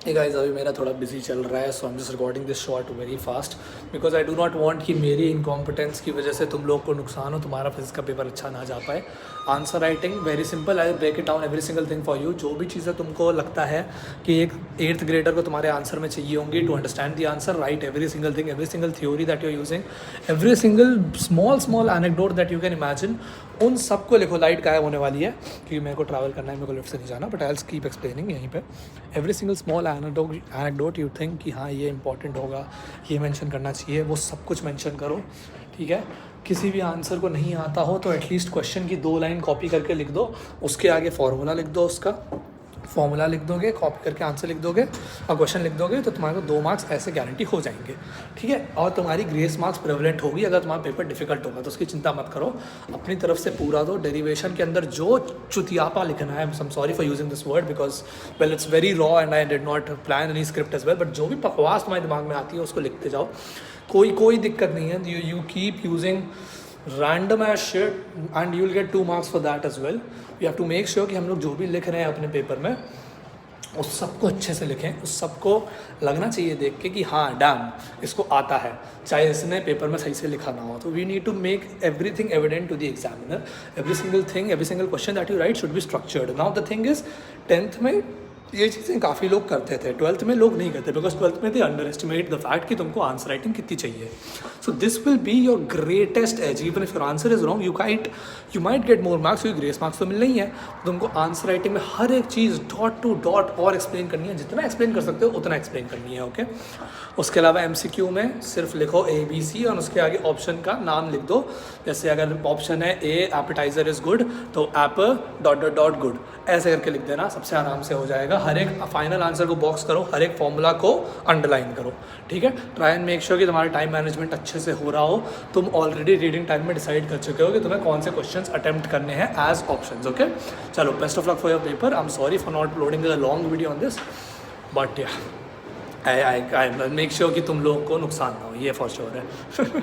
Hey guys, अभी मेरा थोड़ा बिजी चल रहा है, so I am just recording this short very fast because I do not want कि मेरी इनकॉम्पिटेंस की वजह से तुम लोग को नुकसान हो, तुम्हारा फिजिक्स का पेपर अच्छा ना जा पाए। Answer writing very simple, I break it down every single thing for you. जो भी चीज़ें तुमको लगता है कि एक 8th ग्रेडर को तुम्हारे आंसर में चाहिए होंगी to understand the answer, right every single thing, every single theory that you are using, every single small anecdote that you can imagine, उन सबको लिखो। लाइट गायब होने वाली है क्योंकि मेरे को ट्रैवल करना है, मेरे को लिफ्ट से नहीं जाना, but I will keep explaining यहीं पे। Every single small anecdote you think कि हाँ ये इंपॉर्टेंट होगा, ये मेंशन करना चाहिए, वो सब कुछ मेंशन करो, ठीक है। किसी भी आंसर को नहीं आता हो तो एटलीस्ट क्वेश्चन की 2 लाइन कॉपी करके लिख दो, उसके आगे फॉर्मूला लिख दो, उसका फॉर्मूला लिख दोगे, कॉपी करके आंसर लिख दोगे और क्वेश्चन लिख दोगे, तो तुम्हारे को 2 मार्क्स ऐसे गारंटी हो जाएंगे, ठीक है। और तुम्हारी ग्रेस मार्क्स प्रेवलेंट होगी। अगर तुम्हारा पेपर डिफिकल्ट होगा तो उसकी चिंता मत करो, अपनी तरफ से पूरा दो। डेरिवेशन के अंदर जो चुतियापा लिखना है, I am sorry for using this word because well it's very raw and I did not plan any script as well, but जो भी बकवास तुम्हारे दिमाग में आती है उसको लिखते जाओ, कोई दिक्कत नहीं है। You keep using random as shit and you will get 2 marks for that as well. You have to make sure कि हम लोग जो भी लिख रहे हैं अपने पेपर में उस सबको अच्छे से लिखें, उस सबको लगना चाहिए देख के कि हाँ डैम इसको आता है, चाहे इसने पेपर में सही से लिखा ना हो। तो we need to make everything evident to the examiner, every single thing, every single question that you write should be structured. Now the thing is 10th में ये चीज़ें काफ़ी लोग करते थे, 12th में लोग नहीं करते बिकॉज 12th में they underestimate the fact कि तुमको आंसर राइटिंग कितनी चाहिए। So this will be your greatest edge, even if your answer is wrong you might get more marks, क्योंकि ग्रेस मार्क्स तो मिलना ही है। तुमको आंसर राइटिंग में हर एक चीज़ डॉट टू डॉट और एक्सप्लेन करनी है, जितना एक्सप्लेन कर सकते हो उतना एक्सप्लेन करनी है, ओके। उसके अलावा MCQ में सिर्फ लिखो ABC और उसके आगे ऑप्शन का नाम लिख दो। जैसे अगर ऑप्शन है A एपेटाइजर इज़ गुड तो एप डॉट गुड, ऐसे करके लिख देना, सबसे आराम से हो जाएगा। हर एक फाइनल आंसर को बॉक्स करो, हर एक फॉर्मूला को अंडरलाइन करो, ठीक है। ट्राई एंड मेक श्योर कि तुम्हारा टाइम मैनेजमेंट अच्छे से हो रहा हो। तुम ऑलरेडी रीडिंग टाइम में डिसाइड कर चुके हो कि तुम्हें कौन से क्वेश्चंस अटेम्प्ट करने हैं एज ऑप्शंस, ओके। चलो, best of luck for your paper. I am sorry for not uploading a long video on this, but या आई मेक श्योर कि तुम लोगों को नुकसान ना हो, ये फॉर श्योर है।